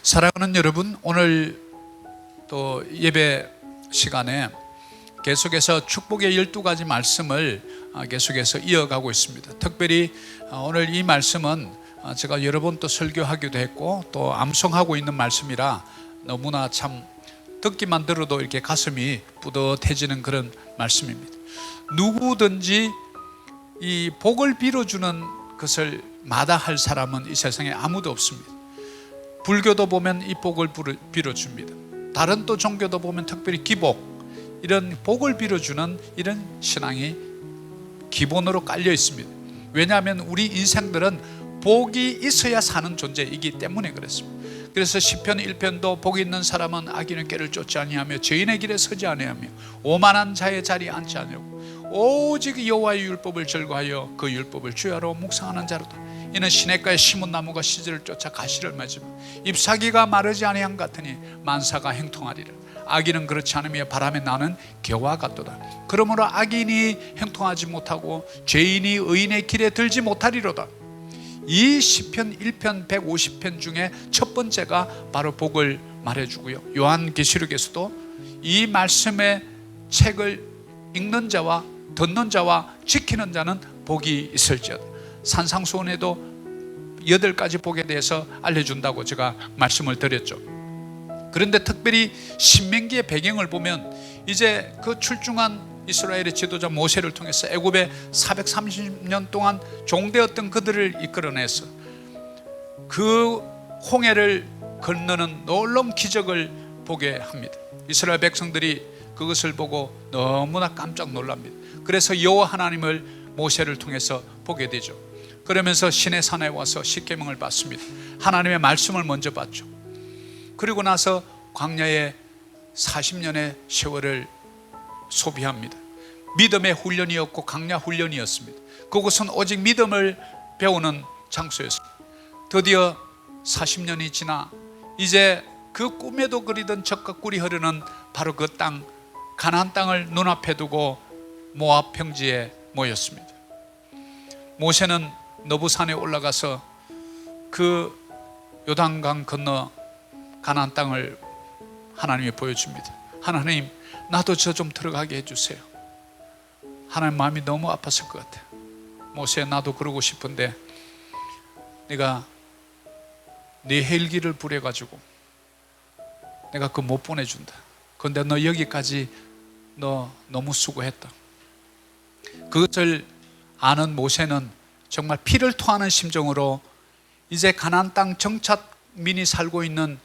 사랑하는 여러분, 오늘 또 예배 시간에 계속해서 축복의 12가지 말씀을 계속해서 이어가고 있습니다. 특별히 오늘 이 말씀은 제가 여러 번 또 설교하기도 했고 또 암송하고 있는 말씀이라 너무나 참 듣기만 들어도 이렇게 가슴이 뿌듯해지는 그런 말씀입니다. 누구든지 이 복을 빌어주는 것을 마다할 사람은 이 세상에 아무도 없습니다. 불교도 보면 이 복을 빌어줍니다. 다른 또 종교도 보면 특별히 기복, 이런 복을 빌어주는 이런 신앙이 기본으로 깔려 있습니다. 왜냐하면 우리 인생들은 복이 있어야 사는 존재이기 때문에 그렇습니다. 그래서 시편 1편도 복이 있는 사람은 악인의 길을 쫓지 아니하며 죄인의 길에 서지 아니하며 오만한 자의 자리에 앉지 아니하고 오직 여호와의 율법을 즐거하여 그 율법을 주야로 묵상하는 자로다. 이는 시냇가에 심은 나무가 시절을 쫓아 가시를 맺으며 잎사귀가 마르지 아니한 같으니 만사가 행통하리라. 악인은 그렇지 않으며 바람에 나는 겨와 같도다. 그러므로 악인이 행통하지 못하고 죄인이 의인의 길에 들지 못하리로다. 이 시편 1편 150편 중에 첫 번째가 바로 복을 말해주고요, 요한계시록에서도 이 말씀의 책을 읽는 자와 듣는 자와 지키는 자는 복이 있을지어다. 산상수훈에도 8가지 복에 대해서 알려준다고 제가 말씀을 드렸죠. 그런데 특별히 신명기의 배경을 보면 이제 그 출중한 이스라엘의 지도자 모세를 통해서 애굽에 430년 동안 종되었던 그들을 이끌어내서 그 홍해를 건너는 놀라운 기적을 보게 합니다. 이스라엘 백성들이 그것을 보고 너무나 깜짝 놀랍니다. 그래서 여호와 하나님을 모세를 통해서 보게 되죠. 그러면서 시내산에 와서 십계명을 받습니다. 하나님의 말씀을 먼저 받죠. 그리고 나서 광야에 40년의 세월을 소비합니다. 믿음의 훈련이었고 강야 훈련이었습니다. 그곳은 오직 믿음을 배우는 장소였습니다. 드디어 40년이 지나 이제 그 꿈에도 그리던 젖과 꿀이 흐르는 바로 그 땅, 가나안 땅을 눈앞에 두고 모압 평지에 모였습니다. 모세는 너부산에 올라가서 그 요단강 건너 가나안 땅을 하나님이 보여줍니다. 하나님, 나도 저 좀 들어가게 해주세요. 하나님 마음이 너무 아팠을 것 같아요. 모세, 나도 그러고 싶은데 내가 네 헬기를 부려가지고 내가 그거 못 보내준다. 그런데 너 여기까지 너 너무 수고했다. 그것을 아는 모세는 정말 피를 토하는 심정으로 이제 가나안 땅 정착민이 살고 있는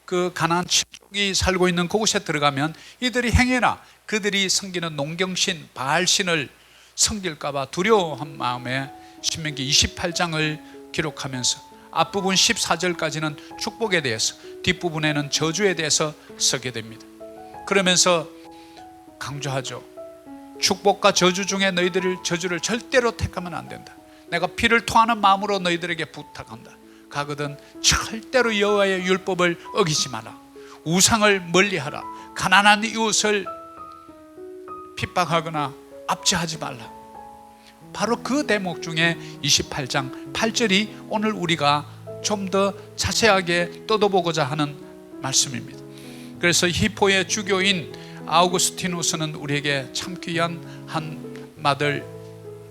그 가나안 칠족이 살고 있는 그곳에 들어가면 이들이 행해라, 그들이 섬기는 농경신 바알신을 섬길까봐 두려워한 마음에 신명기 28장을 기록하면서 앞부분 14절까지는 축복에 대해서, 뒷부분에는 저주에 대해서 쓰게 됩니다. 그러면서 강조하죠. 축복과 저주 중에 너희들을 저주를 절대로 택하면 안 된다. 내가 피를 토하는 마음으로 너희들에게 부탁한다. 가거든 절대로 여호와의 율법을 어기지 마라. 우상을 멀리하라. 가난한 이웃을 핍박하거나 압제하지 말라. 바로 그 대목 중에 28장 8절이 오늘 우리가 좀 더 자세하게 뜯어보고자 하는 말씀입니다. 그래서 히포의 주교인 아우구스티누스는 우리에게 참 귀한 한 말을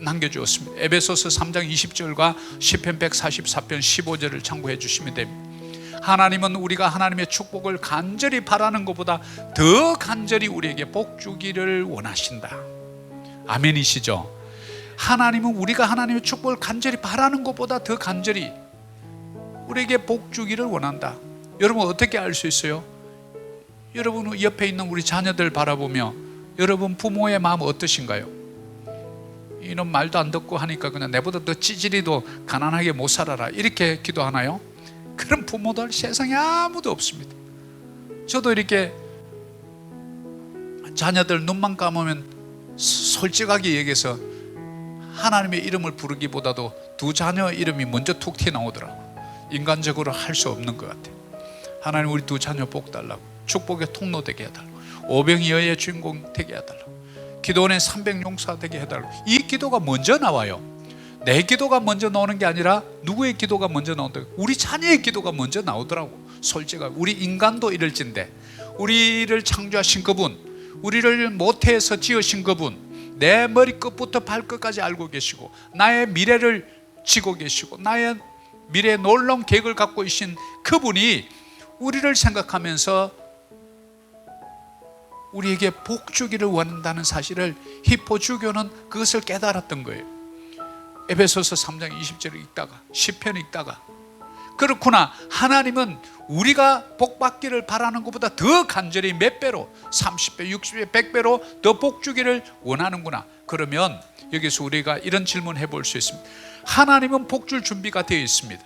남겨주었습니다. 에베소서 3장 20절과 시편 144편 15절을 참고해 주시면 됩니다. 하나님은 우리가 하나님의 축복을 간절히 바라는 것보다 더 간절히 우리에게 복 주기를 원하신다. 아멘이시죠? 하나님은 우리가 하나님의 축복을 간절히 바라는 것보다 더 간절히 우리에게 복 주기를 원한다. 여러분 어떻게 알 수 있어요? 여러분 옆에 있는 우리 자녀들 바라보며 여러분 부모의 마음 어떠신가요? 이놈 말도 안 듣고 하니까 그냥 내보다 더 찌질이도 가난하게 못 살아라, 이렇게 기도하나요? 그런 부모들 세상에 아무도 없습니다. 저도 이렇게 자녀들 눈만 감으면 솔직하게 얘기해서 하나님의 이름을 부르기보다도 두 자녀 이름이 먼저 툭 튀어나오더라고요. 인간적으로 할 수 없는 것 같아요. 하나님, 우리 두 자녀 복 달라고, 축복의 통로 되게 해달라고, 오병이어의 주인공 되게 해달라고, 기도원의 300용사 되게 해달라고. 이 기도가 먼저 나와요. 내 기도가 먼저 나오는 게 아니라 누구의 기도가 먼저 나온다? 우리 자녀의 기도가 먼저 나오더라고. 솔직하고, 우리 인간도 이럴진데 우리를 창조하신 그분, 우리를 모태에서 지으신 그분, 내 머리끝부터 발끝까지 알고 계시고 나의 미래를 지고 계시고 나의 미래의 놀라운 계획을 갖고 계신 그분이 우리를 생각하면서 우리에게 복 주기를 원한다는 사실을 히포주교는 그것을 깨달았던 거예요. 에베소서 3장 20절을 읽다가 시편 읽다가, 그렇구나, 하나님은 우리가 복 받기를 바라는 것보다 더 간절히 몇 배로, 30배, 60배, 100배로 더 복 주기를 원하는구나. 그러면 여기서 우리가 이런 질문 해볼 수 있습니다. 하나님은 복 줄 준비가 되어 있습니다.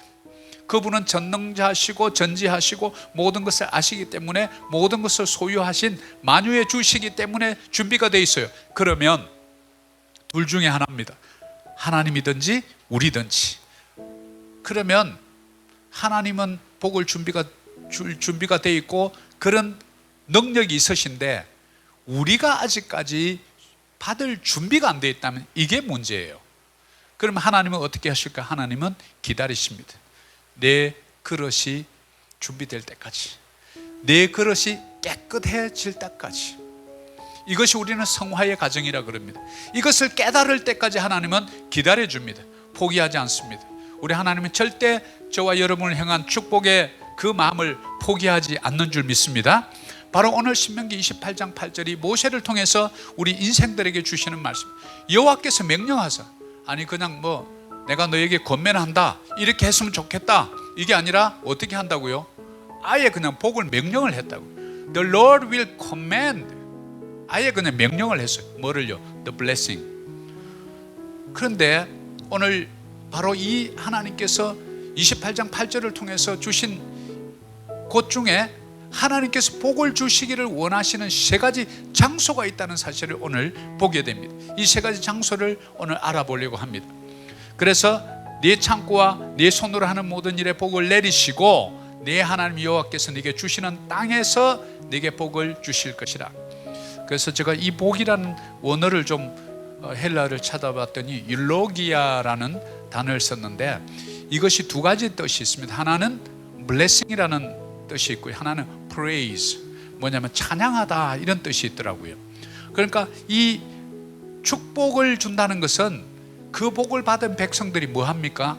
그분은 전능자시고 전지하시고 모든 것을 아시기 때문에 모든 것을 소유하신 만유의 주시기 때문에 준비가 되어 있어요. 그러면 둘 중에 하나입니다. 하나님이든지 우리든지. 그러면 하나님은 복을 줄 준비가 되어 있고 그런 능력이 있으신데 우리가 아직까지 받을 준비가 안 되어 있다면 이게 문제예요. 그럼 하나님은 어떻게 하실까? 하나님은 기다리십니다. 내 그릇이 준비될 때까지, 내 그릇이 깨끗해질 때까지. 이것이 우리는 성화의 과정이라 그럽니다. 이것을 깨달을 때까지 하나님은 기다려줍니다. 포기하지 않습니다. 우리 하나님은 절대 저와 여러분을 향한 축복의 그 마음을 포기하지 않는 줄 믿습니다. 바로 오늘 신명기 28장 8절이 모세를 통해서 우리 인생들에게 주시는 말씀. 여호와께서 명령하사, 아니 그냥 내가 너에게 권면한다 이렇게 했으면 좋겠다 이게 아니라 어떻게 한다고요? 아예 그냥 복을 명령을 했다고. The Lord will command. 아예 그냥 명령을 했어요. 뭐를요? The blessing. 그런데 오늘 바로 이 하나님께서 28장 8절을 통해서 주신 것 중에 하나님께서 복을 주시기를 원하시는 세 가지 장소가 있다는 사실을 오늘 보게 됩니다. 이 세 가지 장소를 오늘 알아보려고 합니다. 그래서 네 창고와 네 손으로 하는 모든 일에 복을 내리시고 네 하나님 여호와께서 네게 주시는 땅에서 네게 복을 주실 것이라. 그래서 제가 이 복이라는 원어를 좀 헬라를 찾아봤더니 율로기아라는 단어를 썼는데 이것이 두 가지 뜻이 있습니다. 하나는 blessing이라는 뜻이 있고요, 하나는 praise, 뭐냐면 찬양하다 이런 뜻이 있더라고요. 그러니까 이 축복을 준다는 것은 그 복을 받은 백성들이 뭐 합니까?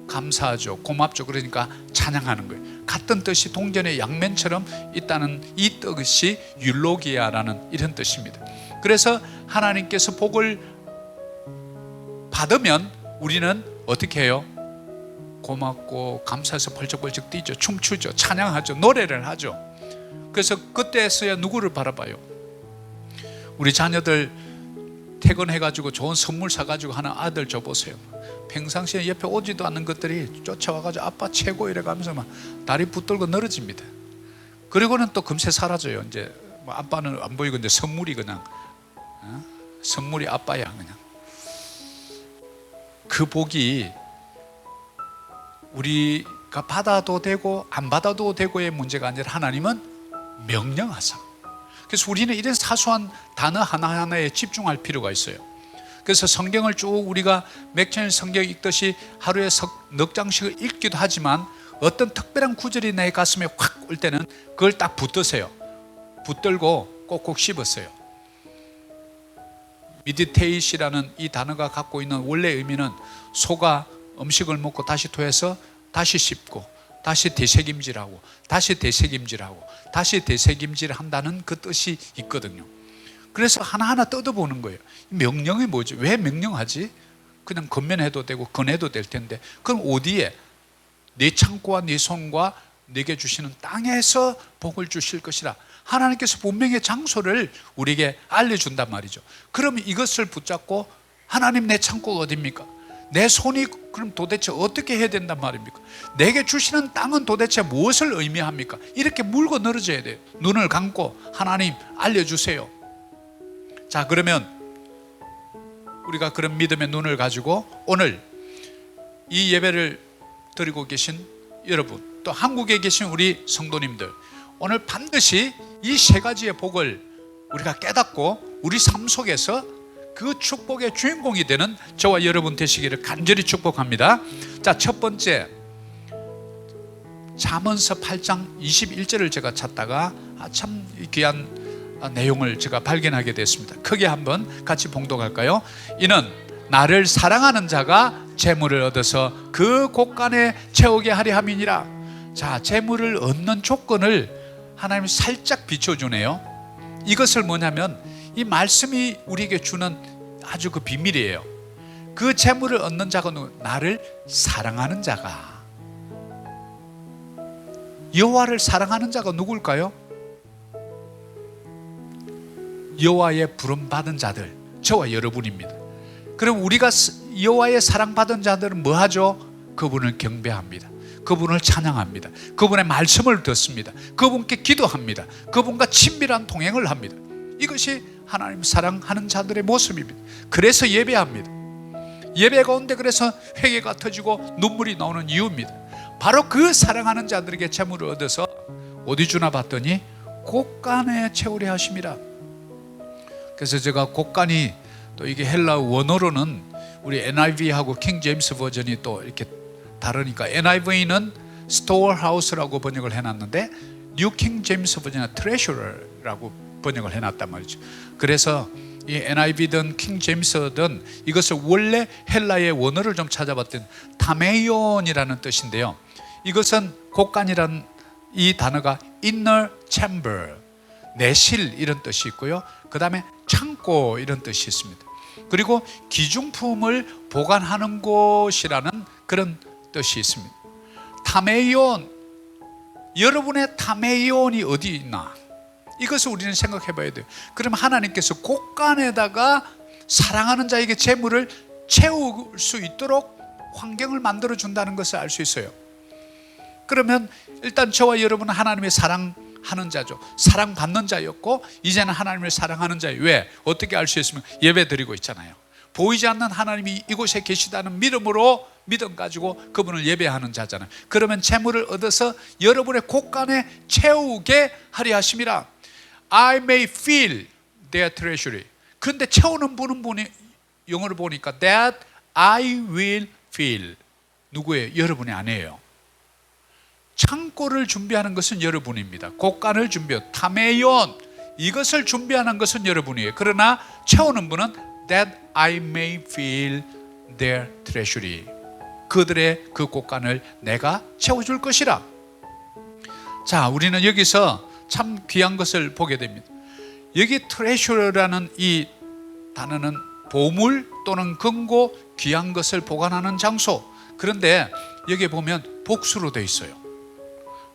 감사하죠, 고맙죠. 그러니까 찬양하는 거예요. 같은 뜻이 동전의 양면처럼 있다는 이 뜻이 율로기아라는 이런 뜻입니다. 그래서 하나님께서 복을 받으면 우리는 어떻게 해요? 고맙고 감사해서 벌쩍벌쩍 뛰죠, 춤추죠, 찬양하죠, 노래를 하죠. 그래서 그때서야 누구를 바라봐요? 우리 자녀들 퇴근해가지고 좋은 선물 사가지고 하는 아들 줘보세요. 평상시에 옆에 오지도 않는 것들이 쫓아와가지고 아빠 최고 이래가면서 막 다리 붙들고 늘어집니다. 그리고는 또 금세 사라져요. 이제 아빠는 안 보이고 이제 선물이 그냥 선물이 아빠야. 그냥 그 복이 우리가 받아도 되고 안 받아도 되고의 문제가 아니라 하나님은 명령하사. 그래서 우리는 이런 사소한 단어 하나하나에 집중할 필요가 있어요. 그래서 성경을 쭉 우리가 맥주일 성경 읽듯이 하루에 넉 장씩을 읽기도 하지만 어떤 특별한 구절이 내 가슴에 확 올 때는 그걸 딱 붙드세요. 붙들고 꼭꼭 씹으세요. 미디테이시라는 이 단어가 갖고 있는 원래 의미는 소가 음식을 먹고 다시 토해서 다시 씹고 다시 되새김질하고 다시 되새김질하고 다시 되새김질을 한다는 그 뜻이 있거든요. 그래서 하나하나 뜯어보는 거예요. 명령이 뭐지? 왜 명령하지? 그냥 건면해도 되고 건해도 될 텐데 그럼 어디에? 네 창고와 네 손과 네게 주시는 땅에서 복을 주실 것이라. 하나님께서 분명히 장소를 우리에게 알려준단 말이죠. 그러면 이것을 붙잡고 하나님 내 창고가 어디입니까? 내 손이 그럼 도대체 어떻게 해야 된단 말입니까? 내게 주시는 땅은 도대체 무엇을 의미합니까? 이렇게 물고 늘어져야 돼요. 눈을 감고 하나님 알려주세요. 자, 그러면 우리가 그런 믿음의 눈을 가지고 오늘 이 예배를 드리고 계신 여러분, 또 한국에 계신 우리 성도님들, 오늘 반드시 이 세 가지의 복을 우리가 깨닫고 우리 삶 속에서 그 축복의 주인공이 되는 저와 여러분 되시기를 간절히 축복합니다. 자, 첫 번째, 잠언서 8장 21절을 제가 찾다가 참 귀한 내용을 제가 발견하게 됐습니다. 크게 한번 같이 봉독할까요? 이는 나를 사랑하는 자가 재물을 얻어서 그 곳간에 채우게 하려 함이니라. 자, 재물을 얻는 조건을 하나님이 살짝 비춰주네요. 이것을 뭐냐면 이 말씀이 우리에게 주는 아주 그 비밀이에요. 그 재물을 얻는 자가 나를 사랑하는 자가. 여호와를 사랑하는 자가 누굴까요? 여호와의 부름받은 자들, 저와 여러분입니다. 그럼 우리가 여호와의 사랑받은 자들은 뭐 하죠? 그분을 경배합니다. 그분을 찬양합니다. 그분의 말씀을 듣습니다. 그분께 기도합니다. 그분과 친밀한 동행을 합니다. 이것이 하나님 사랑하는 자들의 모습입니다. 그래서 예배합니다. 예배 가운데 그래서 회개가 터지고 눈물이 나오는 이유입니다. 바로 그 사랑하는 자들에게 재물을 얻어서 어디 주나 봤더니 곳간에 채우려 하심이라. 그래서 제가 곳간이 또 이게 헬라 원어로는 우리 NIV하고 킹 제임스 버전이 또 이렇게 다르니까 NIV는 스토어하우스라고 번역을 해놨는데 뉴 킹 제임스 버전은 트레셔러라고 번역을 해놨단 말이죠. 그래서 이 NIV든 킹 제임스든 이것을 원래 헬라의 원어를 좀 찾아봤더니 타메이온이라는 뜻인데요. 이것은 곳간이라는 이 단어가 inner chamber, 내실 이런 뜻이 있고요. 그 다음에 창고 이런 뜻이 있습니다. 그리고 기중품을 보관하는 곳이라는 그런 뜻이 있습니다. 타메이온, 여러분의 타메이온이 어디 있나? 이것을 우리는 생각해 봐야 돼요. 그럼 하나님께서 곳간에다가 사랑하는 자에게 재물을 채울 수 있도록 환경을 만들어 준다는 것을 알 수 있어요. 그러면 일단 저와 여러분은 하나님의 사랑하는 자죠. 사랑받는 자였고 이제는 하나님을 사랑하는 자예요. 왜? 어떻게 알 수 있으면 예배 드리고 있잖아요. 보이지 않는 하나님이 이곳에 계시다는 믿음으로 믿음 가지고 그분을 예배하는 자잖아요. 그러면 재물을 얻어서 여러분의 곳간에 채우게 하려 하심이라. I may fill their treasury. 그런데 채우는 분이 영어를 보니까 that I will fill. 누구예요? 여러분이 아니에요. 창고를 준비하는 것은 여러분입니다. 곳간을 준비하고 타메이온, 이것을 준비하는 것은 여러분이에요. 그러나 채우는 분은 that I may fill their treasury. 그들의 그 곳간을 내가 채워줄 것이라. 자, 우리는 여기서 참 귀한 것을 보게 됩니다. 여기 트레셔러라는 이 단어는 보물 또는 금고, 귀한 것을 보관하는 장소. 그런데 여기 보면 복수로 되어 있어요.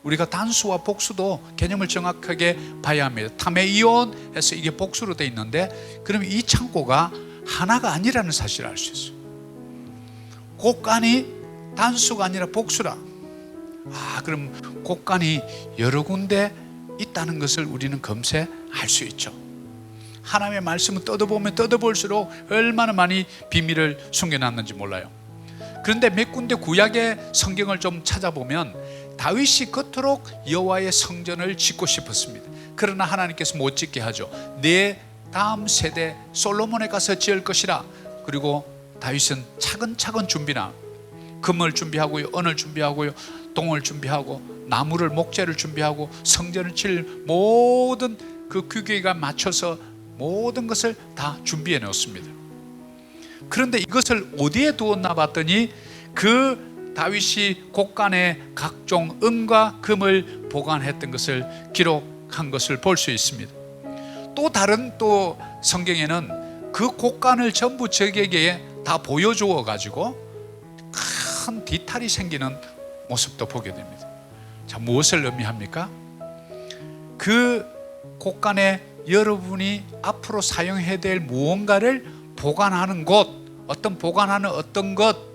우리가 단수와 복수도 개념을 정확하게 봐야 합니다. 타메이온 해서 이게 복수로 되어 있는데, 그러면 이 창고가 하나가 아니라는 사실을 알 수 있어요. 곳간이 단수가 아니라 복수라. 그럼 곳간이 여러 군데 있다는 것을 우리는 금세 알 수 있죠. 하나님의 말씀을 뜯어보면 뜯어볼수록 얼마나 많이 비밀을 숨겨놨는지 몰라요. 그런데 몇 군데 구약의 성경을 좀 찾아보면 다윗이 그토록 여호와의 성전을 짓고 싶었습니다. 그러나 하나님께서 못 짓게 하죠. 내 다음 세대 솔로몬에 가서 지을 것이라. 그리고 다윗은 차근차근 준비나 금을 준비하고요, 은을 준비하고요, 동을 준비하고 나무를, 목재를 준비하고 성전을 칠 모든 그 규격에 맞춰서 모든 것을 다 준비해 놓습니다. 그런데 이것을 어디에 두었나 봤더니 그 다윗이 곳간에 각종 은과 금을 보관했던 것을 기록한 것을 볼 수 있습니다. 또 다른 또 성경에는 그 곳간을 전부 적에게 다 보여주어 가지고 큰 디탈이 생기는 모습도 보게 됩니다. 자, 무엇을 의미합니까? 그 곳간에 여러분이 앞으로 사용해야 될 무언가를 보관하는 곳, 보관하는 어떤 것.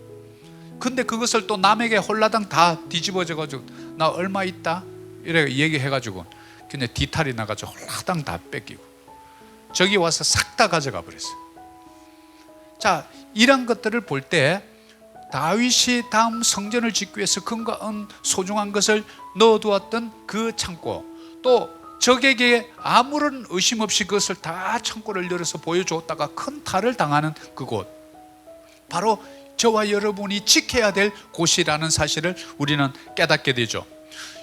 근데 그것을 또 남에게 홀라당 다 뒤집어져 가지고 나 얼마 있다 이래 얘기해 가지고 그냥 디탈이 나가지고 홀라당 다 뺏기고 저기 와서 싹 다 가져가 버렸어요. 자, 이런 것들을 볼 때 다윗이 다음 성전을 짓기 위해서 금과 은 소중한 것을 넣어두었던 그 창고, 또 적에게 아무런 의심 없이 그것을 다 창고를 열어서 보여주었다가 큰 탈을 당하는 그곳, 바로 저와 여러분이 지켜야 될 곳이라는 사실을 우리는 깨닫게 되죠.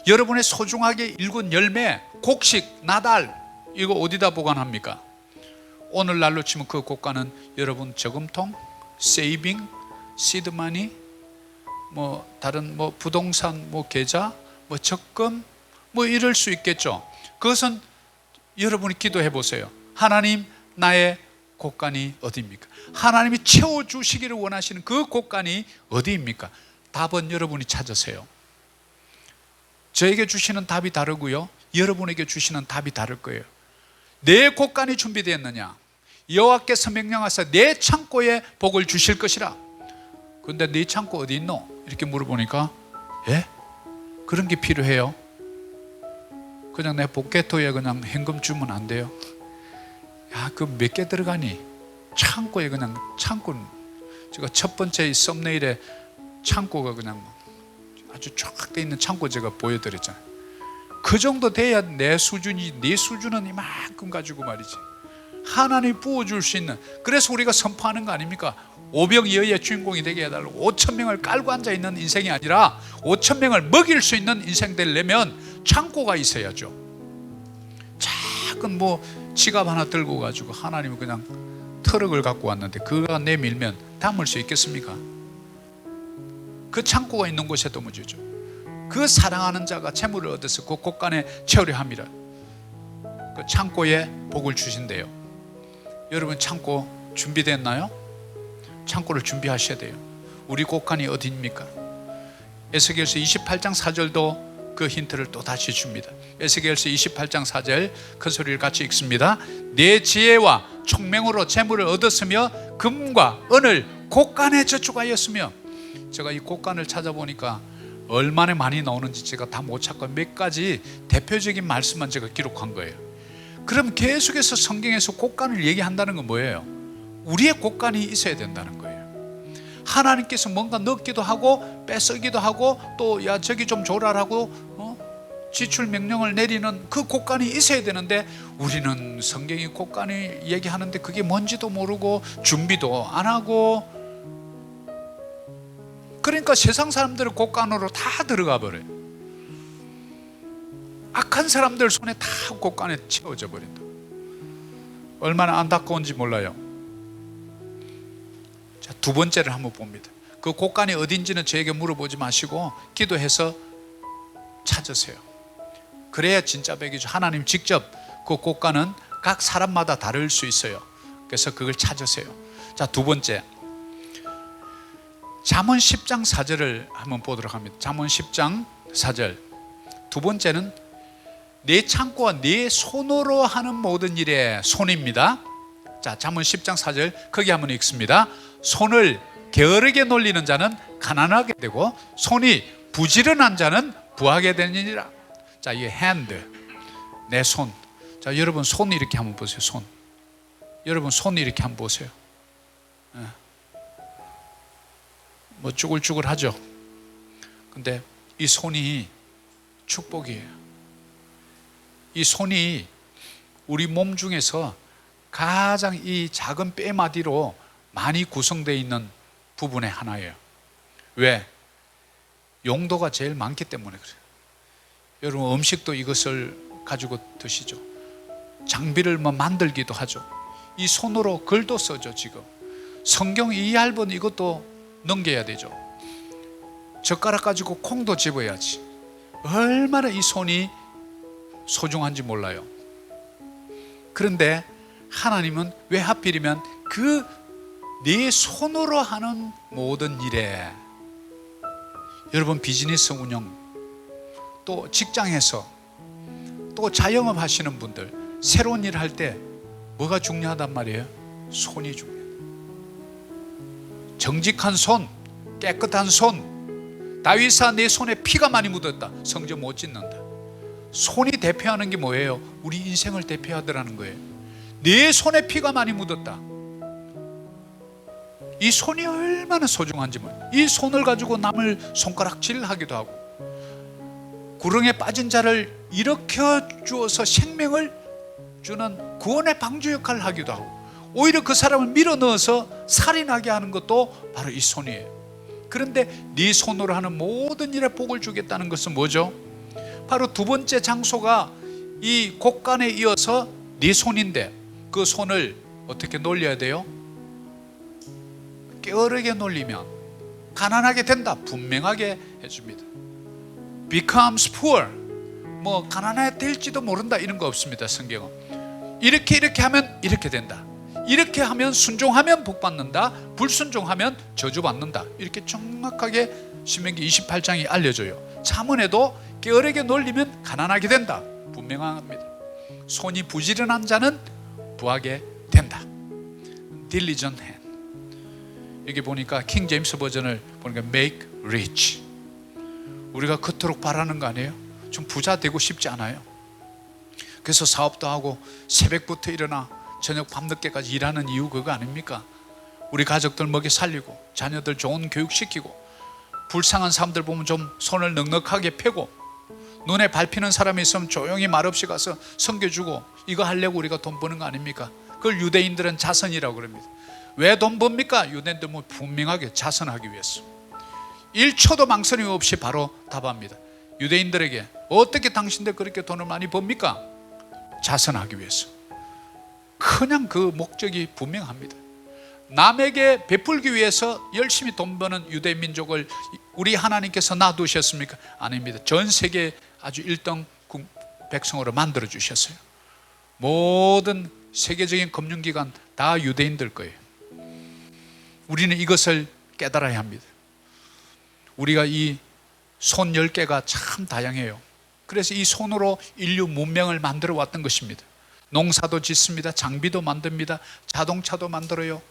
여러분의 소중하게 일군 열매, 곡식, 나달, 이거 어디다 보관합니까? 오늘날로 치면 그 고가는 여러분 저금통, 세이빙, 시드마니, 뭐 다른 뭐 부동산 뭐 계좌, 뭐 적금, 뭐 이럴 수 있겠죠. 그것은 여러분이 기도해 보세요. 하나님, 나의 곳간이 어디입니까? 하나님이 채워주시기를 원하시는 그 곳간이 어디입니까? 답은 여러분이 찾으세요. 저에게 주시는 답이 다르고요, 여러분에게 주시는 답이 다를 거예요. 내 곳간이 준비되었느냐? 여호와께서 명령하사 내 창고에 복을 주실 것이라. 근데 네 창고 어디 있노? 이렇게 물어보니까, 예? 그런 게 필요해요? 그냥 내 복개토에 그냥 현금 주면 안 돼요? 야, 그 몇 개 들어가니? 창고에 그냥 창고, 제가 첫 번째 이 썸네일에 창고가 그냥 아주 쫙 돼 있는 창고 제가 보여드렸잖아요. 그 정도 돼야 내 수준이, 네 수준은 이만큼 가지고 말이지, 하나님이 부어줄 수 있는. 그래서 우리가 선포하는 거 아닙니까? 오병이어의 주인공이 되게 해달라고. 5,000명을 깔고 앉아있는 인생이 아니라 5,000명을 먹일 수 있는 인생 되려면 창고가 있어야죠. 작은 뭐 지갑 하나 들고 가지고 하나님은 그냥 트럭을 갖고 왔는데 그거 내밀면 담을 수 있겠습니까? 그 창고가 있는 곳에 도무지죠. 그 사랑하는 자가 재물을 얻어서 그 곳간에 채우려 함이라. 그 창고에 복을 주신대요. 여러분 창고 준비됐나요? 창고를 준비하셔야 돼요. 우리 곳간이 어디입니까? 에스겔서 28장 4절도 그 힌트를 또 다시 줍니다. 에스겔서 28장 4절 큰 소리를 같이 읽습니다. 내 지혜와 총명으로 재물을 얻었으며 금과 은을 곳간에 저축하였으며. 제가 이 곳간을 찾아보니까 얼마나 많이 나오는지 제가 다 못 찾고 몇 가지 대표적인 말씀만 제가 기록한 거예요. 그럼 계속해서 성경에서 곳간을 얘기한다는 건 뭐예요? 우리의 곳간이 있어야 된다는 거예요. 하나님께서 뭔가 넣기도 하고 뺏기도 하고 또 야 저기 좀 줘라라고 지출 명령을 내리는 그 곳간이 있어야 되는데, 우리는 성경이 곳간이 얘기하는데 그게 뭔지도 모르고 준비도 안 하고, 그러니까 세상 사람들은 곳간으로 다 들어가 버려요. 악한 사람들 손에 다 곳간에 채워져 버린다. 얼마나 안타까운지 몰라요. 자, 두 번째를 한번 봅니다. 그 곳간이 어딘지는 저에게 물어보지 마시고 기도해서 찾으세요. 그래야 진짜 백이죠. 하나님 직접 그 곳간은 각 사람마다 다를 수 있어요. 그래서 그걸 찾으세요. 자, 두 번째, 잠언 10장 4절을 한번 보도록 합니다. 잠언 10장 4절. 두 번째는 내 창고와 내 손으로 하는 모든 일에 손입니다. 자, 잠언 10장 4절 크게 한번 읽습니다. 손을 게으르게 놀리는 자는 가난하게 되고 손이 부지런한 자는 부하게 되느니라. 자, 이 핸드, 내 손. 자, 여러분 손 이렇게 한번 보세요. 손. 여러분 손 이렇게 한번 보세요. 뭐 쭈글쭈글 하죠. 근데 이 손이 축복이에요. 이 손이 우리 몸 중에서 가장 이 작은 뼈마디로 많이 구성되어 있는 부분의 하나예요. 왜? 용도가 제일 많기 때문에 그래요. 여러분 음식도 이것을 가지고 드시죠. 장비를 뭐 만들기도 하죠. 이 손으로 글도 써죠. 지금 성경 이 얇은 이것도 넘겨야 되죠. 젓가락 가지고 콩도 집어야지. 얼마나 이 손이 소중한지 몰라요. 그런데 하나님은 왜 하필이면 그 네 손으로 하는 모든 일에, 여러분 비즈니스 운영, 또 직장에서, 또 자영업 하시는 분들 새로운 일을 할 때 뭐가 중요하단 말이에요? 손이 중요해요. 정직한 손, 깨끗한 손. 다윗아 내 손에 피가 많이 묻었다. 성전 못 짓는다. 손이 대표하는 게 뭐예요? 우리 인생을 대표하더라는 거예요. 내 손에 피가 많이 묻었다. 이 손이 얼마나 소중한지 몰라요. 이 손을 가지고 남을 손가락질하기도 하고, 구렁에 빠진 자를 일으켜 주어서 생명을 주는 구원의 방주 역할을 하기도 하고, 오히려 그 사람을 밀어 넣어서 살인하게 하는 것도 바로 이 손이에요. 그런데 네 손으로 하는 모든 일에 복을 주겠다는 것은 뭐죠? 바로 두 번째 장소가 이 곡간에 이어서 네 손인데, 그 손을 어떻게 놀려야 돼요? 게으르게 놀리면 가난하게 된다, 분명하게 해줍니다. becomes poor, 뭐 가난해 될지도 모른다, 이런 거 없습니다. 성경은 이렇게 하면 이렇게 된다, 이렇게 하면 순종하면 복 받는다, 불순종하면 저주 받는다, 이렇게 정확하게 신명기 28장이 알려줘요. 잠언에도 게으르게 놀리면 가난하게 된다, 분명합니다. 손이 부지런한 자는 부하게 된다. diligent hand. 여기 보니까 킹 제임스 버전을 보니까 make rich. 우리가 그토록 바라는 거 아니에요? 좀 부자 되고 싶지 않아요? 그래서 사업도 하고 새벽부터 일어나 저녁 밤늦게까지 일하는 이유 그거 아닙니까? 우리 가족들 먹여 살리고 자녀들 좋은 교육 시키고, 불쌍한 사람들 보면 좀 손을 넉넉하게 펴고, 눈에 밟히는 사람이 있으면 조용히 말없이 가서 섬겨주고, 이거 하려고 우리가 돈 버는 거 아닙니까? 그걸 유대인들은 자선이라고 그럽니다. 왜 돈 법니까? 유대인들은 분명하게 자선하기 위해서. 1초도 망설임 없이 바로 답합니다. 유대인들에게 어떻게 당신들 그렇게 돈을 많이 법니까? 자선하기 위해서. 그냥 그 목적이 분명합니다. 남에게 베풀기 위해서 열심히 돈 버는 유대 민족을 우리 하나님께서 놔두셨습니까? 아닙니다. 전 세계 아주 1등 백성으로 만들어 주셨어요. 모든 세계적인 금융기관 다 유대인들 거예요. 우리는 이것을 깨달아야 합니다. 우리가 이 손 10개가 참 다양해요. 그래서 이 손으로 인류 문명을 만들어 왔던 것입니다. 농사도 짓습니다. 장비도 만듭니다. 자동차도 만들어요.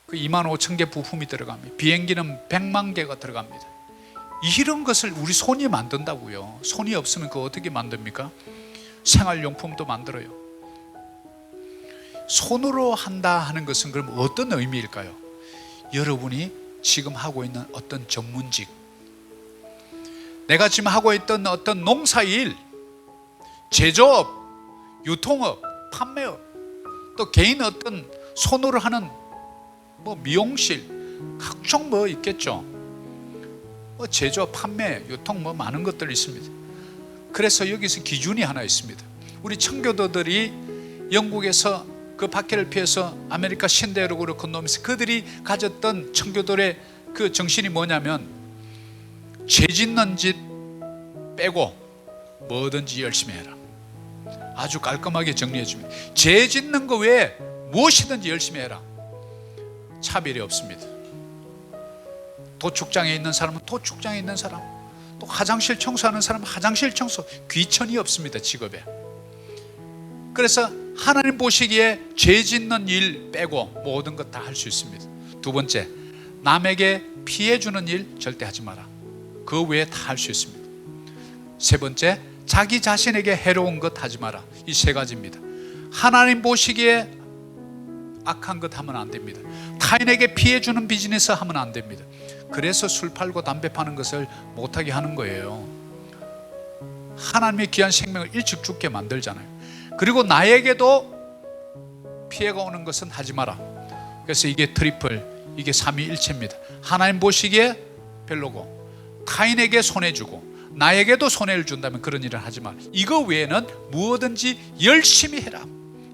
그 25,000개 부품이 들어갑니다. 비행기는 100만 개가 들어갑니다. 이런 것을 우리 손이 만든다고요. 손이 없으면 그거 어떻게 만듭니까? 생활용품도 만들어요. 손으로 한다 하는 것은 그럼 어떤 의미일까요? 여러분이 지금 하고 있는 어떤 전문직, 내가 지금 하고 있던 어떤 농사일, 제조업, 유통업, 판매업, 또 개인 어떤 손으로 하는 뭐 미용실, 각종 뭐 있겠죠. 뭐 제조, 판매, 유통 뭐 많은 것들이 있습니다. 그래서 여기서 기준이 하나 있습니다. 우리 청교도들이 영국에서 그 박해를 피해서 아메리카 신대륙으로 건너면서 그들이 가졌던 청교도의 그 정신이 뭐냐면, 죄 짓는 짓 빼고 뭐든지 열심히 해라. 아주 깔끔하게 정리해 줍니다. 죄 짓는 거 외에 무엇이든지 열심히 해라. 차별이 없습니다. 도축장에 있는 사람은 도축장에 있는 사람, 또 화장실 청소하는 사람은 화장실 청소, 귀천이 없습니다. 직업에. 그래서 하나님 보시기에 죄 짓는 일 빼고 모든 것 다 할 수 있습니다. 두 번째, 남에게 피해 주는 일 절대 하지 마라. 그 외에 다 할 수 있습니다. 세 번째, 자기 자신에게 해로운 것 하지 마라. 이 세 가지입니다. 하나님 보시기에 악한 것 하면 안 됩니다. 타인에게 피해 주는 비즈니스 하면 안 됩니다. 그래서 술 팔고 담배 파는 것을 못하게 하는 거예요. 하나님의 귀한 생명을 일찍 죽게 만들잖아요. 그리고 나에게도 피해가 오는 것은 하지 마라. 그래서 이게 트리플, 이게 삼위일체입니다. 하나님 보시기에 별로고, 타인에게 손해주고, 나에게도 손해를 준다면 그런 일을 하지 마. 이거 외에는 무엇든지 열심히 해라,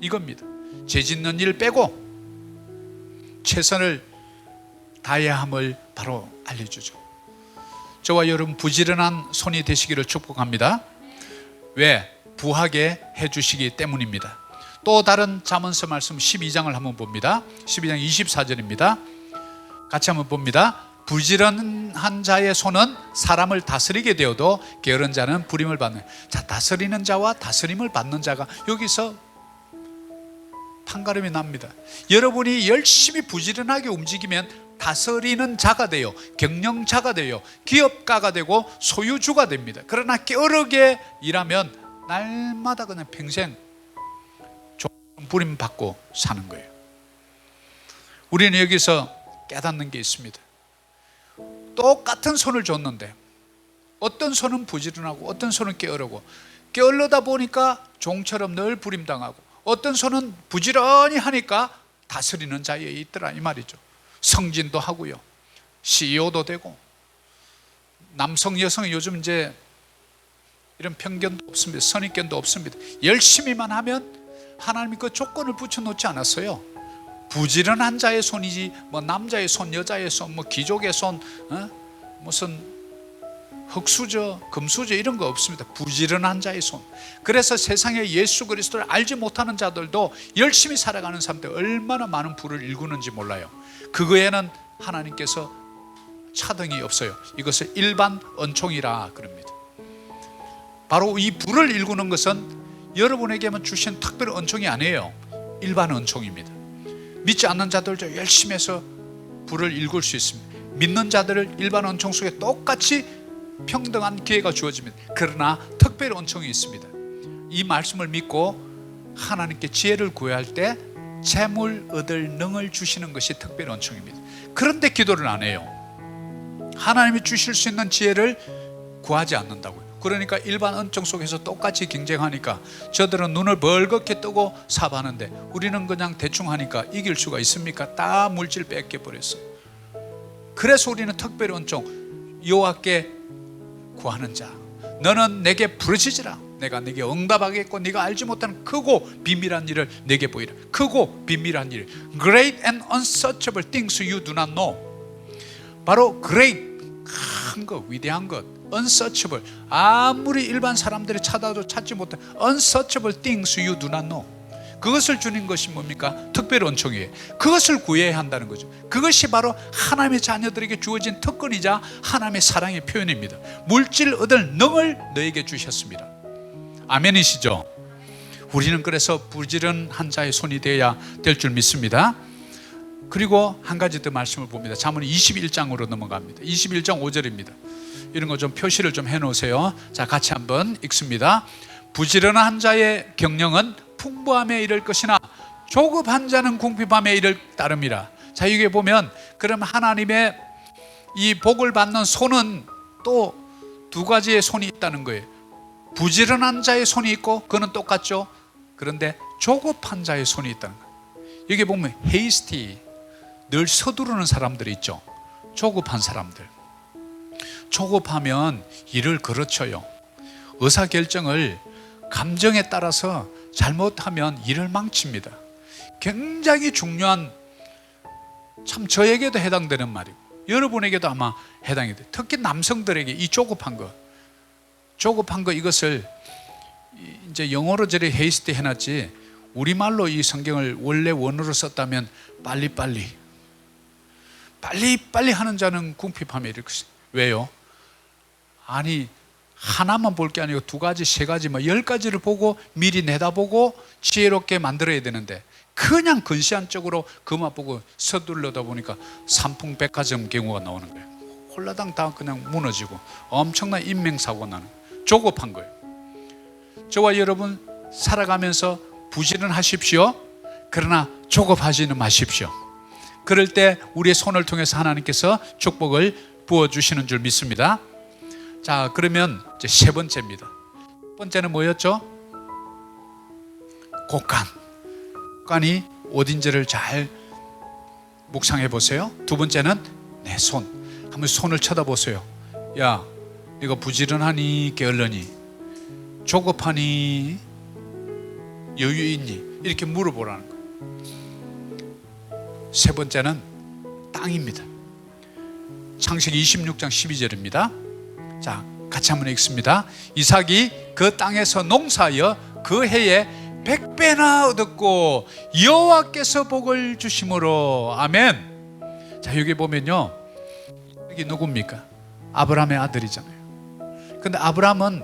이겁니다. 죄 짓는 일 빼고 최선을 다해야 함을 바로 알려주죠. 저와 여러분 부지런한 손이 되시기를 축복합니다. 왜? 부하게 해주시기 때문입니다. 또 다른 잠언서 말씀 12장을 한번 봅니다. 12장 24절입니다. 같이 한번 봅니다. 부지런한 자의 손은 사람을 다스리게 되어도 게으른 자는 부림을 받는. 자, 다스리는 자와 다스림을 받는 자가 여기서 판가름이 납니다. 여러분이 열심히 부지런하게 움직이면 다스리는 자가 돼요. 경영자가 돼요. 기업가가 되고 소유주가 됩니다. 그러나 게으르게 일하면 날마다 그냥 평생 부림받고 사는 거예요. 우리는 여기서 깨닫는 게 있습니다. 똑같은 손을 줬는데 어떤 손은 부지런하고 어떤 손은 게으르고, 게을르다 보니까 종처럼 늘 부림당하고, 어떤 손은 부지런히 하니까 다스리는 자에 있더라, 이 말이죠. 성진도 하고요, CEO도 되고, 남성 여성 요즘 이제 이런 편견도 없습니다. 선입견도 없습니다. 열심히만 하면 하나님이 그 조건을 붙여놓지 않았어요. 부지런한 자의 손이지 뭐 남자의 손, 여자의 손, 뭐 귀족의 손, 무슨 흙수저, 금수저 이런 거 없습니다. 부지런한 자의 손. 그래서 세상에 예수 그리스도를 알지 못하는 자들도 열심히 살아가는 사람들 얼마나 많은 부를 일구는지 몰라요. 그거에는 하나님께서 차등이 없어요. 이것을 일반 은총이라 그럽니다. 바로 이 부를 일구는 것은 여러분에게만 주신 특별한 은총이 아니에요. 일반 은총입니다. 믿지 않는 자들도 열심히 해서 부를 일굴 수 있습니다. 믿는 자들을 일반 은총 속에 똑같이 평등한 기회가 주어집니다. 그러나 특별한 은총이 있습니다. 이 말씀을 믿고 하나님께 지혜를 구할 때 재물 얻을 능을 주시는 것이 특별한 은총입니다. 그런데 기도를 안 해요. 하나님이 주실 수 있는 지혜를 구하지 않는다고요. 그러니까 일반 은총 속에서 똑같이 경쟁하니까 저들은 눈을 벌겋게 뜨고 사업하는데 우리는 그냥 대충 하니까 이길 수가 있습니까? 다 물질 뺏겨버렸어. 그래서 우리는 특별한 은총, 여호와께 구하는 자, 너는 내게 부르짖으라. 내가 네게 응답하겠고 네가 알지 못하는 크고 비밀한 일을 내게 보이라. 크고 비밀한 일, Great and unsearchable things you do not know. 바로 great, 큰 것, 위대한 것, unsearchable, 아무리 일반 사람들이 찾아도 찾지 못한 unsearchable things you do not know. 그것을 주는 것이 뭡니까? 특별한 은총이에요. 그것을 구해야 한다는 거죠. 그것이 바로 하나님의 자녀들에게 주어진 특권이자 하나님의 사랑의 표현입니다. 물질 얻을 능을 너에게 주셨습니다. 아멘이시죠? 우리는 그래서 부지런한 자의 손이 되어야 될 줄 믿습니다. 그리고 한 가지 더 말씀을 봅니다. 잠언 21장으로 넘어갑니다. 21장 5절입니다. 이런 거 좀 표시를 좀 해놓으세요. 자, 같이 한번 읽습니다. 부지런한 자의 경영은 풍부함에 이를 것이나 조급한 자는 궁핍함에 이를 따름이라. 자, 여기 보면 그럼 하나님의 이 복을 받는 손은 또 두 가지의 손이 있다는 거예요. 부지런한 자의 손이 있고 그거는 똑같죠. 그런데 조급한 자의 손이 있다는 거예요. 여기 보면 hasty, 늘 서두르는 사람들이 있죠. 조급한 사람들. 조급하면 일을 그르쳐요. 의사결정을 감정에 따라서 잘못하면 일을 망칩니다. 굉장히 중요한, 참 저에게도 해당되는 말이고 여러분에게도 아마 해당이 돼요. 특히 남성들에게 이 조급한 거 이것을 이제 영어로 저리 헤이스트 해놨지 우리말로 이 성경을 원래 원어로 썼다면 빨리빨리 하는 자는 궁핍함에 이를 것이다. 왜요? 아니 하나만 볼 게 아니고 두 가지, 세 가지, 10가지를 보고 미리 내다보고 지혜롭게 만들어야 되는데 그냥 근시안적으로 그만 보고 서둘러다 보니까 삼풍백화점 경우가 나오는 거예요. 홀라당 다 그냥 무너지고 엄청난 인명사고 나는, 조급한 거예요. 저와 여러분 살아가면서 부지런하십시오. 그러나 조급하지는 마십시오. 그럴 때 우리의 손을 통해서 하나님께서 축복을 부어주시는 줄 믿습니다. 자, 그러면 이제 세 번째입니다. 첫 번째는 뭐였죠? 곡간이 어딘지를 잘 묵상해 보세요. 두 번째는 내 손. 한번 손을 쳐다보세요. 야, 네가 부지런하니 게을러니, 조급하니 여유 있니? 이렇게 물어보라는 거예요. 세 번째는 땅입니다. 창세기 26장 12절입니다. 자, 같이 한번 읽습니다. 이삭이 그 땅에서 농사하여 그 해에 100배나 얻었고 여호와께서 복을 주심으로. 아멘. 자, 여기 보면요, 여기 누굽니까? 아브라함의 아들이잖아요. 근데 아브라함은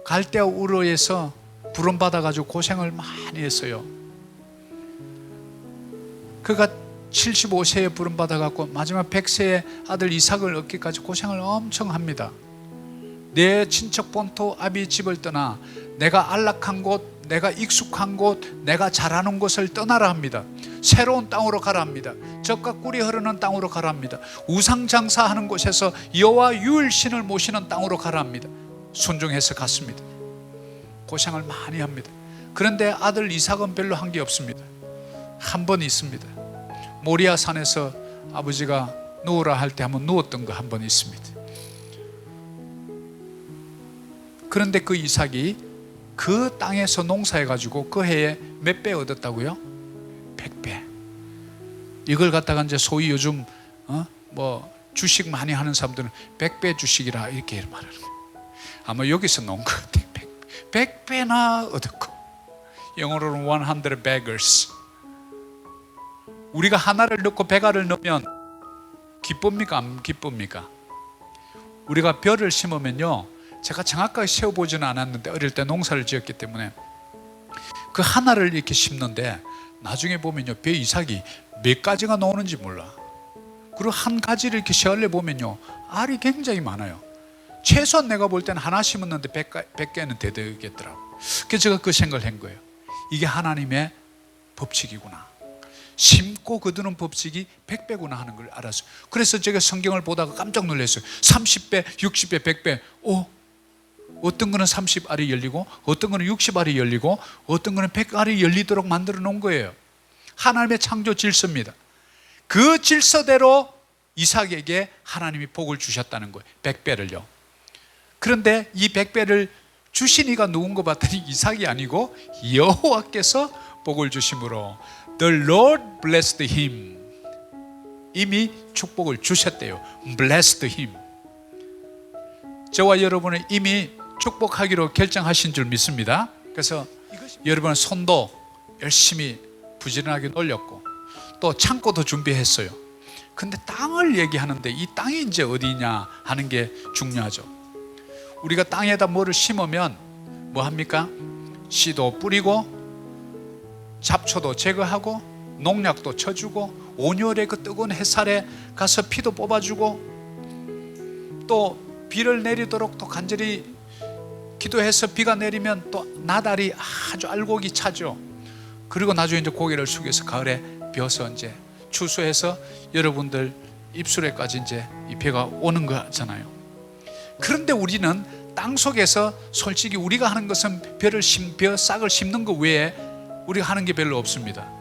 갈대아 우르에서 부름받아가지고 고생을 많이 했어요. 그가 75세에 부름받아갖고 마지막 100세에 아들 이삭을 얻기까지 고생을 엄청 합니다. 내 친척 본토 아비 집을 떠나 내가 안락한 곳, 내가 익숙한 곳, 내가 잘하는 곳을 떠나라 합니다. 새로운 땅으로 가라 합니다. 젖과 꿀이 흐르는 땅으로 가라 합니다. 우상 장사하는 곳에서 여호와 유일신을 모시는 땅으로 가라 합니다. 순종해서 갔습니다. 고생을 많이 합니다. 그런데 아들 이삭은 별로 한 게 없습니다. 한 번 있습니다. 모리아 산에서 아버지가 누우라 할 때 한번 누웠던 거 한 번 있습니다. 그런데 그 이삭이 그 땅에서 농사해가지고 그 해에 몇 배 얻었다고요? 100배. 이걸 갖다가 이제 소위 요즘 뭐 주식 많이 하는 사람들은 100배 주식이라 이렇게 말하는 거예요. 아마 여기서 놓은 것 같아요. 100배나 얻었고, 영어로는 100 baggers. 우리가 하나를 넣고 100알을 넣으면 기쁩니까? 안 기쁩니까? 우리가 벼를 심으면요, 제가 정확하게 세워보지는 않았는데 어릴 때 농사를 지었기 때문에 그 하나를 이렇게 심는데 나중에 보면요, 벼 이삭이 몇 가지가 나오는지 몰라. 그리고 한 가지를 이렇게 shear해 보면요, 알이 굉장히 많아요. 최소한 내가 볼 때는 하나 심었는데 100개는 되겠더라고. 그래서 제가 그 생각을 한 거예요. 이게 하나님의 법칙이구나. 심고 거두는 법칙이 100배구나 하는 걸 알았어요. 그래서 제가 성경을 보다가 깜짝 놀랐어요. 30배, 60배, 100배. 어떤 거는 30알이 열리고, 어떤 거는 60알이 열리고, 어떤 거는 100알이 열리도록 만들어 놓은 거예요. 하나님의 창조 질서입니다. 그 질서대로 이삭에게 하나님이 복을 주셨다는 거예요. 100배를요. 그런데 이 100배를 주신 이가 누군 거 봤더니 이삭이 아니고 여호와께서 복을 주심으로 The Lord blessed him. 이미 축복을 주셨대요. Blessed him. 저와 여러분은 이미 축복하기로 결정하신 줄 믿습니다. 그래서 여러분은 손도 열심히 부지런하게 놀렸고 또 창고도 준비했어요. 근데 땅을 얘기하는데 이 땅이 이제 어디냐 하는 게 중요하죠. 우리가 땅에다 뭐를 심으면 뭐 합니까? 씨도 뿌리고 잡초도 제거하고 농약도 쳐주고 온열의 그 뜨거운 햇살에 가서 피도 뽑아주고 또 비를 내리도록 또 간절히 기도해서 비가 내리면 또 나달이 아주 알곡이 차죠. 그리고 나중에 이제 고개를 숙여서 가을에 벼서 이제 추수해서 여러분들 입술에까지 이제 이 비가 오는 거잖아요. 그런데 우리는 땅 속에서 솔직히 우리가 하는 것은 벼 싹을 심는 것 외에 우리가 하는 게 별로 없습니다.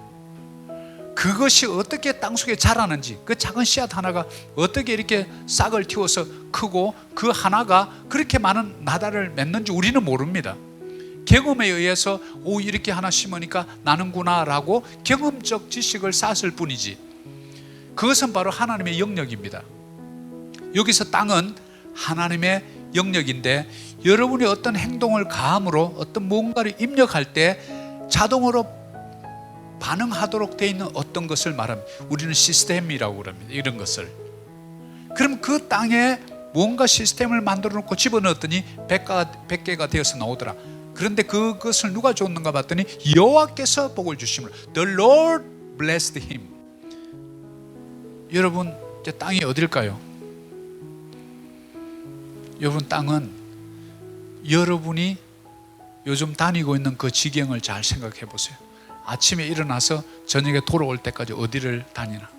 그것이 어떻게 땅 속에 자라는지, 그 작은 씨앗 하나가 어떻게 이렇게 싹을 틔워서 크고 그 하나가 그렇게 많은 나달을 맺는지 우리는 모릅니다. 경험에 의해서 이렇게 하나 심으니까 나는구나 라고 경험적 지식을 쌓았을 뿐이지, 그것은 바로 하나님의 영역입니다. 여기서 땅은 하나님의 영역인데 여러분이 어떤 행동을 가함으로 어떤 뭔가를 입력할 때 자동으로 반응하도록 되어 있는 어떤 것을 말합니다. 우리는 시스템이라고 그럽니다. 이런 것을. 그럼 그 땅에 뭔가 시스템을 만들어 놓고 집어넣었더니 100개가 되어서 나오더라. 그런데 그것을 누가 줬는가 봤더니 여호와께서 복을 주심으로 The Lord blessed him. 여러분, 이제 땅이 어딜까요? 여러분, 땅은 여러분이 요즘 다니고 있는 그 지경을 잘 생각해 보세요. 아침에 일어나서 저녁에 돌아올 때까지 어디를 다니나?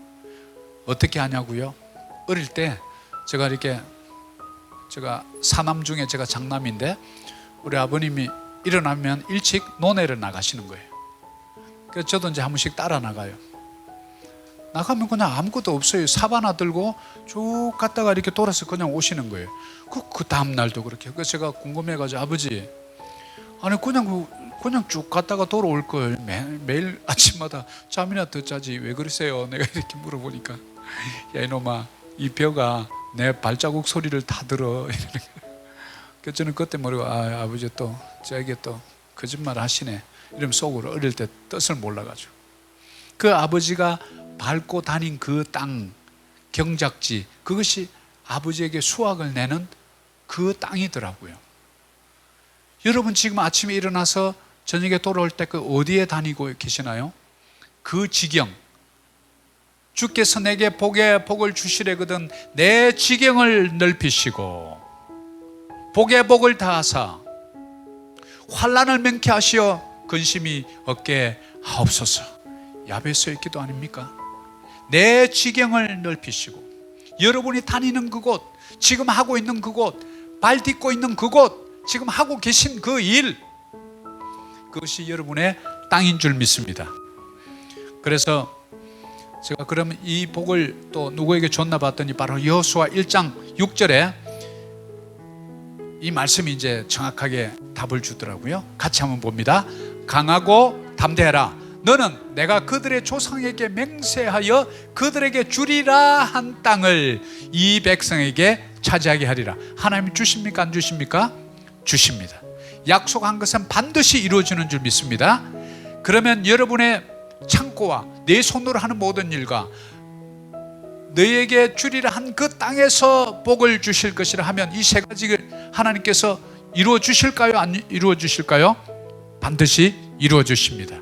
어떻게 하냐고요? 어릴 때 제가 사남 중에 제가 장남인데 우리 아버님이 일어나면 일찍 논에를 나가시는 거예요. 그래서 저도 이제 한 번씩 따라 나가요. 나가면 그냥 아무것도 없어요. 사바나 들고 쭉 갔다가 이렇게 돌아서 그냥 오시는 거예요. 그 다음 날도 그렇게. 그래서 제가 궁금해가지고 아버지, 아니 그냥 쭉 갔다가 돌아올 걸 매일 아침마다 잠이나 더 자지 왜 그러세요? 내가 이렇게 물어보니까 야 이놈아, 이 벼가 내 발자국 소리를 다 들어. 그래서 저는 그때 모르고 아버지 또 저에게 또 거짓말 하시네 이러면 속으로 어릴 때 뜻을 몰라가지고 그 아버지가 밟고 다닌 그 땅, 경작지, 그것이 아버지에게 수확을 내는 그 땅이더라고요. 여러분 지금 아침에 일어나서 저녁에 돌아올 때 그 어디에 다니고 계시나요? 그 지경, 주께서 내게 복을 주시려거든 내 지경을 넓히시고 복의 복을 다하사 환난을 명쾌하시어 근심이 없게 하옵소서. 야베스의 기도 아닙니까? 내 지경을 넓히시고 여러분이 다니는 그곳, 지금 하고 있는 그곳, 발 딛고 있는 그곳, 지금 하고 계신 그 일, 그것이 여러분의 땅인 줄 믿습니다. 그래서 제가 그러면 이 복을 또 누구에게 줬나 봤더니 바로 여호수아 1장 6절에 이 말씀이 이제 정확하게 답을 주더라고요. 같이 한번 봅니다. 강하고 담대해라. 너는 내가 그들의 조상에게 맹세하여 그들에게 주리라 한 땅을 이 백성에게 차지하게 하리라. 하나님 주십니까? 안 주십니까? 주십니다. 약속한 것은 반드시 이루어지는 줄 믿습니다. 그러면 여러분의 창고와 내 손으로 하는 모든 일과 너에게 주리라 한 그 땅에서 복을 주실 것이라 하면 이 세 가지를 하나님께서 이루어 주실까요? 안 이루어 주실까요? 반드시 이루어 주십니다.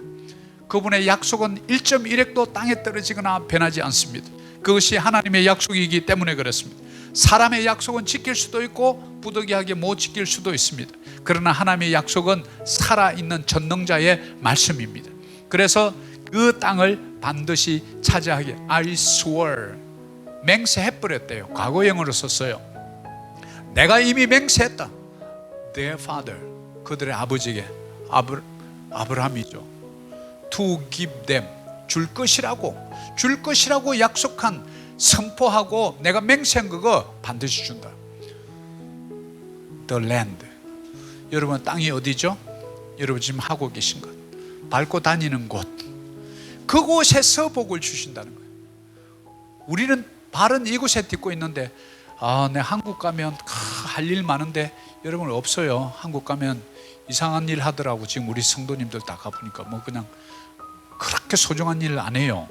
그분의 약속은 1.1획도 땅에 떨어지거나 변하지 않습니다. 그것이 하나님의 약속이기 때문에 그렇습니다. 사람의 약속은 지킬 수도 있고 부득이하게 못 지킬 수도 있습니다. 그러나 하나님의 약속은 살아있는 전능자의 말씀입니다. 그래서 그 땅을 반드시 차지하게 I swear, 맹세해버렸대요. 과거형으로 썼어요. 내가 이미 맹세했다. Their father, 그들의 아버지에게, 아브라함이죠. To give them, 줄 것이라고 약속한, 선포하고 내가 맹세한 그거 반드시 준다. The land, 여러분 땅이 어디죠? 여러분 지금 하고 계신 것, 밟고 다니는 곳, 그곳에서 복을 주신다는 거예요. 우리는 발은 이곳에 딛고 있는데 내 한국 가면 할 일 많은데 여러분 없어요. 한국 가면 이상한 일 하더라고. 지금 우리 성도님들 다 가보니까 뭐 그냥 그렇게 소중한 일 안 해요.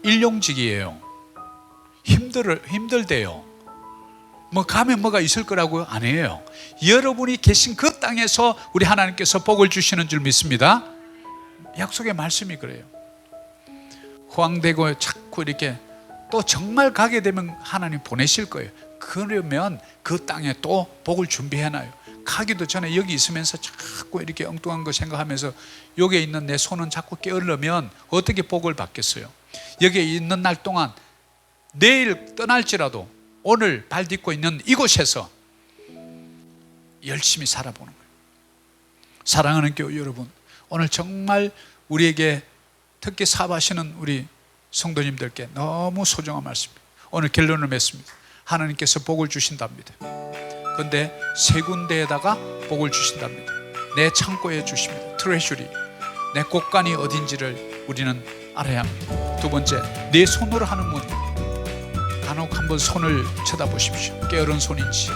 일용직이에요. 힘들대요. 뭐 가면 뭐가 있을 거라고 안 해요. 여러분이 계신 그 땅에서 우리 하나님께서 복을 주시는 줄 믿습니다. 약속의 말씀이 그래요. 호황되고 자꾸 이렇게 또 정말 가게 되면 하나님 보내실 거예요. 그러면 그 땅에 또 복을 준비해놔요. 가기도 전에 여기 있으면서 자꾸 이렇게 엉뚱한 거 생각하면서 여기에 있는 내 손은 자꾸 게으르면 어떻게 복을 받겠어요? 여기에 있는 날 동안 내일 떠날지라도 오늘 발 딛고 있는 이곳에서 열심히 살아보는 거예요. 사랑하는 교회 여러분, 오늘 정말 우리에게 특히 사업하시는 우리 성도님들께 너무 소중한 말씀입니다. 오늘 결론을 맺습니다. 하나님께서 복을 주신답니다. 그런데 세 군데에다가 복을 주신답니다. 내 창고에 주십니다. 트레셔리, 내 곳간이 어딘지를 우리는 알아야 합니다. 두 번째, 내 손으로 하는 문, 간혹 한번 손을 쳐다보십시오. 게으른 손인지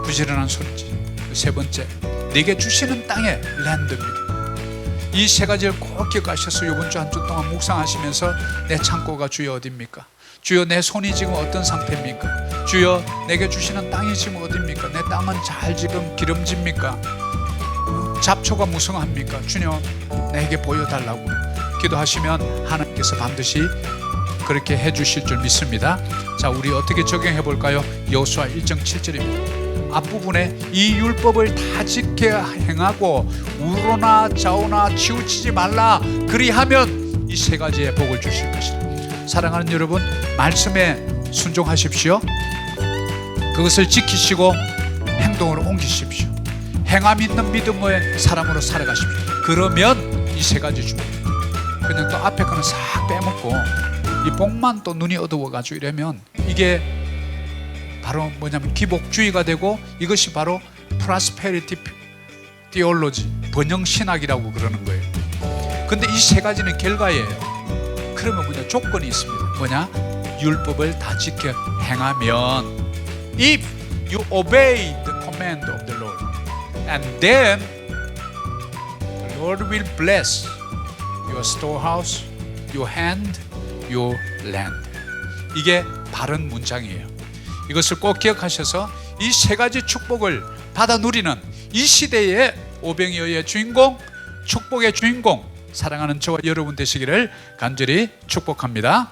부지런한 손인지. 세 번째, 내게 주시는 땅의 랜드입니다. 이 세 가지를 꼭 기억하셔서 이번 주 한 주 동안 묵상하시면서 내 창고가 주여 어디입니까? 주여 내 손이 지금 어떤 상태입니까? 주여 내게 주시는 땅이 지금 어디입니까? 내 땅은 잘 지금 기름집니까? 잡초가 무성합니까? 주님 내게 보여달라고 기도하시면 하나님께서 반드시 그렇게 해주실 줄 믿습니다. 자, 우리 어떻게 적용해 볼까요? 여호수아 1장 7절입니다. 앞부분에 이 율법을 다 지켜 행하고 우로나 좌우나 치우치지 말라. 그리하면 이 세 가지의 복을 주실 것이다. 사랑하는 여러분, 말씀에 순종하십시오. 그것을 지키시고 행동으로 옮기십시오. 행함 있는 믿음의 사람으로 살아가십시오. 그러면 이 세 가지 줍니다. 그냥 또 앞에 거는 싹 빼먹고 이 복만 또 눈이 어두워가지고 이러면 이게 바로 뭐냐면 기복주의가 되고, 이것이 바로 프로스페리티 티올로지, 번영신학이라고 그러는 거예요. 근데 이 세 가지는 결과예요. 그러면 뭐냐, 조건이 있습니다. 뭐냐, 율법을 다 지켜 행하면, if you obey the command of the Lord, and then the Lord will bless your storehouse, your hand, your land. 이게 바른 문장이에요. 이것을 꼭 기억하셔서 이 세 가지 축복을 받아 누리는 이 시대의 오병이어의 주인공, 축복의 주인공, 사랑하는 저와 여러분 되시기를 간절히 축복합니다.